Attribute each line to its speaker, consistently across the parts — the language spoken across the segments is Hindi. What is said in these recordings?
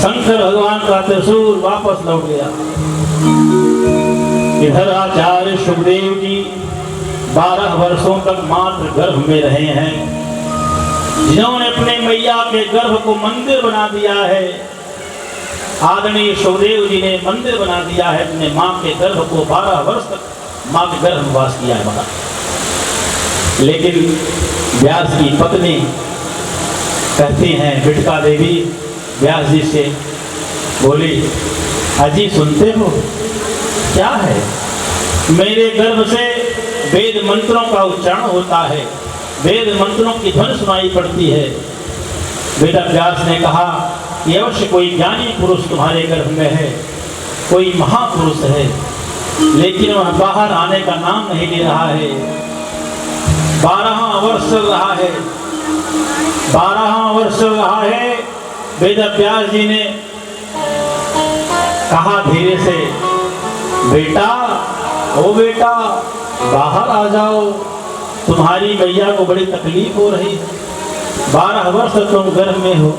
Speaker 1: शंकर भगवान का त्रिशूल वापस लौट गया। इधर आचार्य सुखदेव जी 12 वर्षों तक मात्र गर्भ में रहे हैं, जिन्होंने अपने मैया के गर्भ को मंदिर बना दिया है। आदरणीय सुखदेव जी ने मंदिर बना दिया है, अपने माँ के गर्भ को 12 वर्ष तक माँ के गर्भ में वास किया है बता। लेकिन व्यास की पत्नी कहती हैं, बिटका देवी व्यास जी से बोली, अजी सुनते हो क्या है? मेरे गर्भ से वेद मंत्रों का उच्चारण होता है, वेद मंत्रों की ध्वनि सुनाई पड़ती है। बेटा व्यास ने कहा कि अवश्य कोई ज्ञानी पुरुष तुम्हारे गर्भ में है, कोई महापुरुष है, लेकिन वह बाहर आने का नाम नहीं ले रहा है। 12 वर्ष चल रहा है, 12 वर्ष चल रहा है। वेद व्यास जी ने कहा धीरे से, बेटा ओ बेटा बाहर आ जाओ, तुम्हारी मैया को बड़ी तकलीफ हो रही है, 12 वर्ष तुम गर्भ में हो,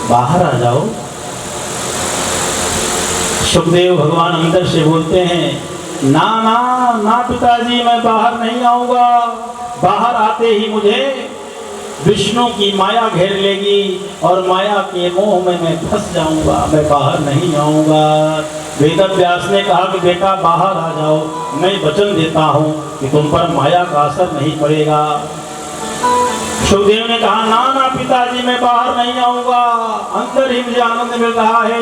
Speaker 1: बाहर आ जाओ। सुखदेव भगवान अंदर से बोलते हैं, ना ना ना पिताजी, मैं बाहर नहीं आऊंगा। बाहर आते ही मुझे विष्णु की माया घेर लेगी और माया के मोह में मैं फंस जाऊंगा, मैं बाहर नहीं आऊंगा। वेद व्यास ने कहा कि बेटा बाहर आ जाओ, मैं वचन देता हूँ कि तुम पर माया का असर नहीं पड़ेगा। सुखदेव ने कहा, ना ना पिताजी, मैं बाहर नहीं आऊंगा, अंदर ही मुझे आनंद मिल रहा है,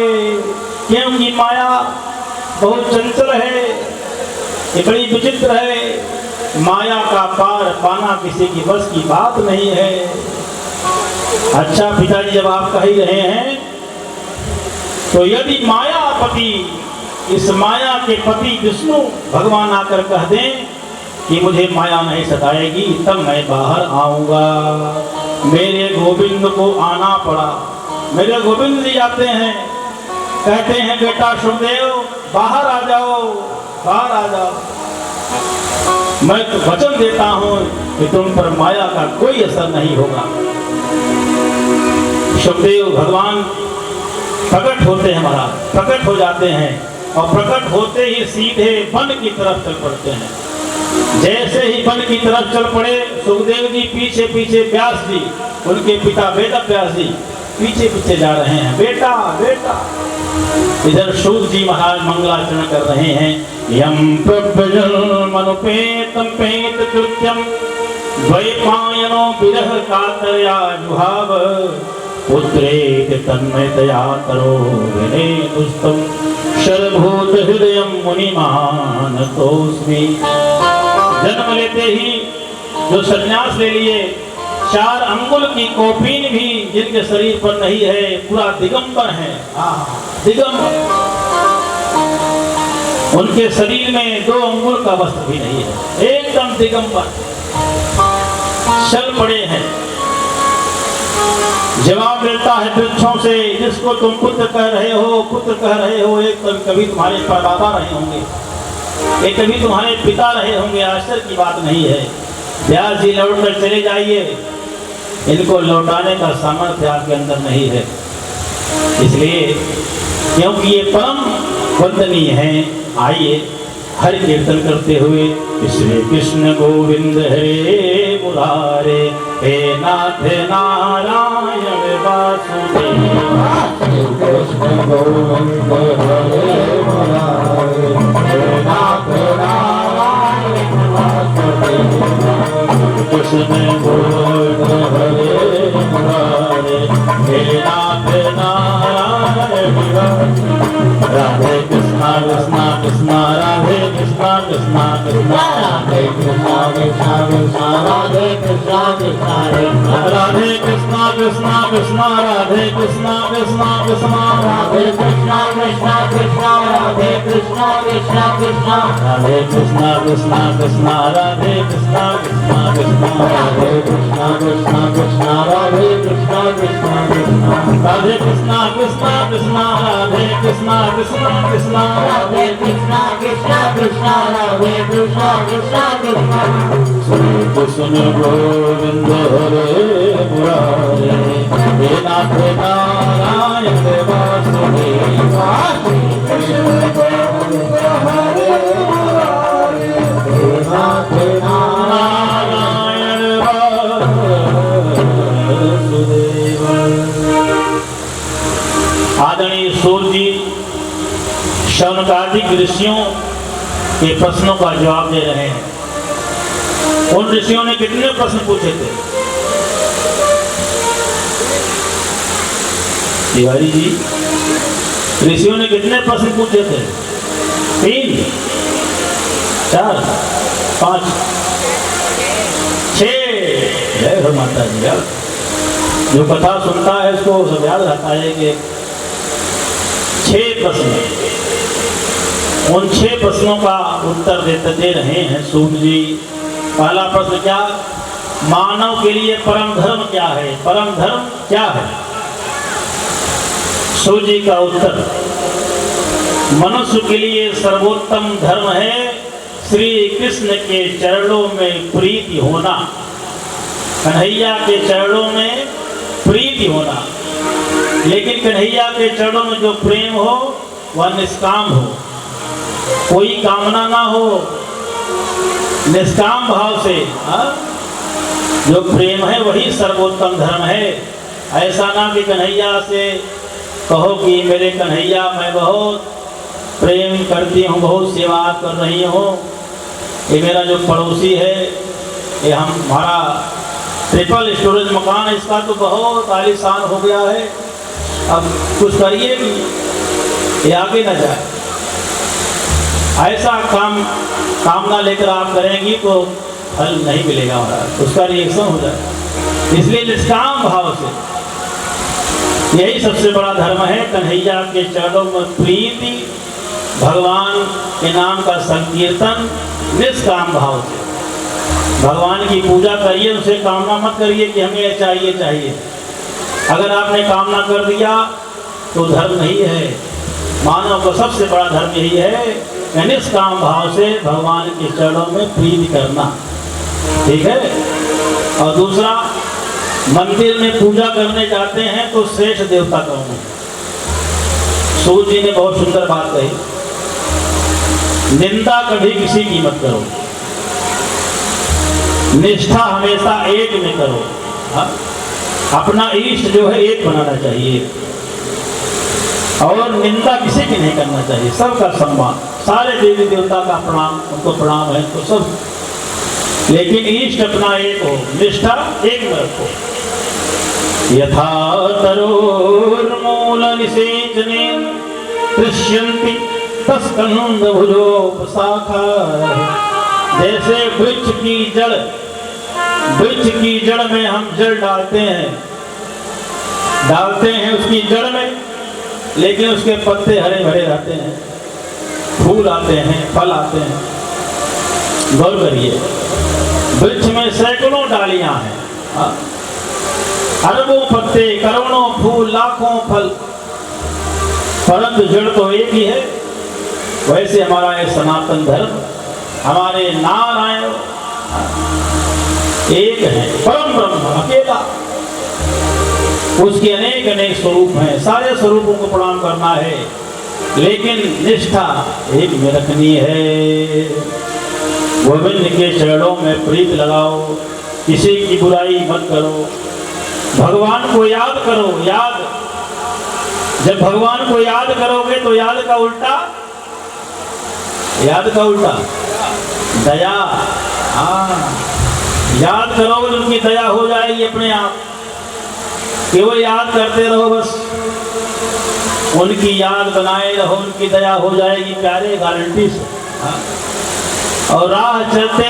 Speaker 1: क्योंकि माया बहुत चंचल है, ये बड़ी विचित्र है। माया का पार पाना किसी की बस की बात नहीं है। अच्छा पिताजी, जब आप कह ही रहे हैं, तो यदि मायापति, इस माया के पति विष्णु भगवान आकर कह दें कि मुझे माया नहीं सताएगी, तब मैं बाहर आऊंगा। मेरे गोविंद को आना पड़ा। मेरे गोविंद जी आते हैं, कहते हैं, बेटा सुखदेव बाहर आ जाओ, बाहर आ जाओ, मैं तो वचन देता हूं कि तुम पर माया का कोई असर नहीं होगा। सुखदेव भगवान प्रकट होते हैं, महाराज प्रकट हो जाते हैं और प्रकट होते ही सीधे वन की तरफ चल पड़ते हैं। जैसे ही वन की तरफ चल पड़े, सुखदेव जी पीछे पीछे, व्यास जी उनके पिता वेद व्यास जी पीछे पीछे जा रहे हैं, बेटा बेटा। इधर सूत जी महाराज मंगलाचरण कर रहे हैं, यम प्रभजन्मनुपेतम पेत कृत्यम द्वैपायनो विरह कातरया जुहाव पुत्रेति तन्मयतया तरो विने दुस्तम शरभूत हृदयम मुनिमानतोस्मि। जन्म लेते ही जो संन्यास ले लिए, 4 अंगुल की कौपीन भी जिनके शरीर पर नहीं है, पूरा दिगंबर है, दिगंबर। उनके शरीर में 2 अंगुल का वस्त्र भी नहीं है, एकदम दिगंबर चल पड़े हैं। जवाब मिलता है वृक्षों से, जिसको तुम पुत्र कह रहे हो, पुत्र कह रहे हो, एक कभी तुम्हारे परदादा रहे होंगे, एक कभी तुम्हारे पिता रहे होंगे, आश्चर्य की बात नहीं है। व्यास जी लौट कर चले जाइए, इनको लौटाने का सामर्थ्य आपके अंदर नहीं है, इसलिए क्योंकि ये परम वंदनीय हैं। आइए हरि कीर्तन करते हुए, श्री कृष्ण गोविंद हरे मुरारे, हे नाथ नारायण वासुदेव। श्री कृष्ण गोविंद हरे मुरारे, हे नाथ नारायण वासुदेव। कृष्ण गोविंद हरे मुरारे, हे नाथ नारायण वासुदेव। राधे कृष्णा कृष्णा कृष्णा राधे कृष्णा कृष्णा कृष्णा राधे कृष्णा कृष्णा कृष्णा राधे कृष्णा कृष्णा राधे कृष्णा कृष्णा कृष्णा राधे कृष्णा कृष्णा कृष्णा राधे कृष्णा कृष्णा कृष्णा राधे कृष्णा कृष्णा कृष्णा राधे कृष्णा कृष्णा कृष्णा राधे कृष्णा कृष्णा कृष्णा राधे कृष्णा कृष्णा कृष्णा राधे कृष्णा कृष्णा कृष्णा राधे कृष्णा कृष्णा कृष्णा राधे कृष्णा कृष्णा कृष्णा राधे कृष्णा कृष्णा कृष्णा राधे कृष्णा कृष्णा कृष्णा सुन गोविंद हरे मुरारे, हे नाथ नारायण वासुदेवा। नाथ नारायण वासुदेवा। आदरणीय सूर्य जी शौनकादिक ऋषियों के प्रश्नों का जवाब दे रहे हैं। उन ऋषियों ने कितने प्रश्न पूछे थे? तिवारी जी, ऋषियों ने कितने प्रश्न पूछे थे? 3, 4, 5, 6। जय हो माता जी। यार जो कथा सुनता है उसको सब याद रहता है कि 6 प्रश्न। उन 6 प्रश्नों का उत्तर दे रहे हैं सूर्य जी। पहला प्रश्न क्या? मानव के लिए परम धर्म क्या है? परम धर्म क्या है? सूर्य जी का उत्तर, मनुष्य के लिए सर्वोत्तम धर्म है श्री कृष्ण के चरणों में प्रीति होना। कन्हैया के चरणों में प्रीति होना। लेकिन कन्हैया के चरणों में जो प्रेम हो वह निष्काम हो, कोई कामना ना हो, निष्काम भाव से। जो प्रेम है वही सर्वोत्तम धर्म है। ऐसा ना कि कन्हैया से कहो कि मेरे कन्हैया मैं बहुत प्रेम करती हूँ, बहुत सेवा कर रही हूँ, ये मेरा जो पड़ोसी है ये हमारा ट्रिपल स्टोरेज मकान है, इसका तो बहुत आलीशान हो गया है, अब कुछ करिए कि ये आगे न जाए। ऐसा कामना लेकर आप करेंगी तो फल नहीं मिलेगा, महाराज, उसका रिएक्शन हो जाए। इसलिए निष्काम भाव से, यही सबसे बड़ा धर्म है। कन्हैया के चरणों में प्रीति, भगवान के नाम का संकीर्तन, निष्काम भाव से। भगवान की पूजा करिए, उसे कामना मत करिए कि हमें ये चाहिए चाहिए। अगर आपने कामना कर दिया तो धर्म नहीं है। मानव का सबसे बड़ा धर्म यही है, निष्काम भाव से भगवान के चरणों में प्रीति करना। ठीक है। और दूसरा, मंदिर में पूजा करने जाते हैं तो श्रेष्ठ देवता कौन है? सूर्य जी ने बहुत सुंदर बात कही, निंदा कभी किसी की मत करो, निष्ठा हमेशा एक में करो। अपना इष्ट जो है एक बनाना चाहिए और निंदा किसी की नहीं करना चाहिए। सबका सम्मान, सारे देवी देवता का प्रणाम, उनको प्रणाम है तो सब, लेकिन इष्ट अपना एक हो, निष्ठा एक में रखो। यथा तरोर्मूल निषेचने दृश्यन्ति तस्कंद भुजोपशाखा। जैसे वृक्ष की जड़ में हम जल डालते हैं उसकी जड़ में, लेकिन उसके पत्ते हरे भरे रहते हैं, फूल आते हैं, फल आते हैं। गौर करिए, वृक्ष में सैकड़ों डालियां हैं, अरबों पत्ते, करोड़ों फूल, लाखों फल, परंतु जड़ तो एक ही है। वैसे हमारा ये सनातन धर्म, हमारे नारायण एक है, परम ब्रह्म अकेला, उसके अनेक अनेक स्वरूप हैं, सारे स्वरूपों को प्रणाम करना है, लेकिन निष्ठा एक में रखनी है। गोविंद के चरणों में प्रीत लगाओ, किसी की बुराई मत करो, भगवान को याद करो। जब भगवान को याद करोगे तो याद का उल्टा दया। याद करोगे तो उनकी दया हो जाएगी अपने आप। केवल याद करते रहो, बस उनकी याद बनाए रहो, उनकी दया हो जाएगी प्यारे, गारंटी से। और राह चलते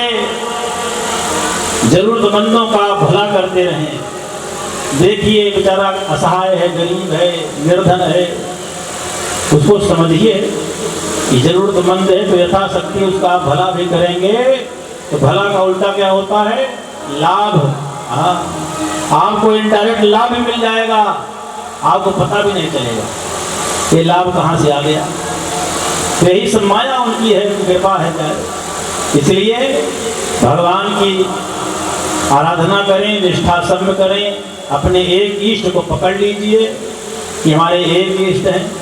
Speaker 1: जरूरतमंदों का भला करते रहें। देखिए बेचारा असहाय है, गरीब है, निर्धन है, उसको समझिए कि जरूरतमंद है तो यथाशक्ति उसका भला भी करेंगे तो भला का उल्टा क्या होता है? लाभ। आपको इनडायरेक्ट लाभ भी मिल जाएगा, आपको पता भी नहीं चलेगा ये लाभ कहाँ से आ गया। यही सब माया उनकी है, कृपा है। इसलिए भगवान की आराधना करें, निष्ठा सम्य करें, अपने एक इष्ट को पकड़ लीजिए कि हमारे एक इष्ट हैं,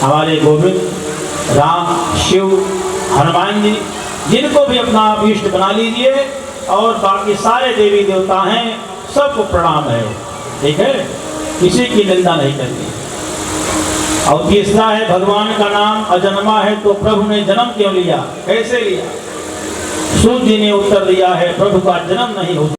Speaker 1: हमारे गोविंद, राम, शिव, हनुमान जी, जिनको भी अपना आप इष्ट बना लीजिए। और बाकी सारे देवी देवता हैं, सबको प्रणाम है, ठीक है, किसी की निंदा नहीं करनी। और तीसरा है भगवान का नाम अजन्मा है, तो प्रभु ने जन्म क्यों लिया, कैसे लिया? सूत जी ने उत्तर दिया है, प्रभु का जन्म नहीं होता।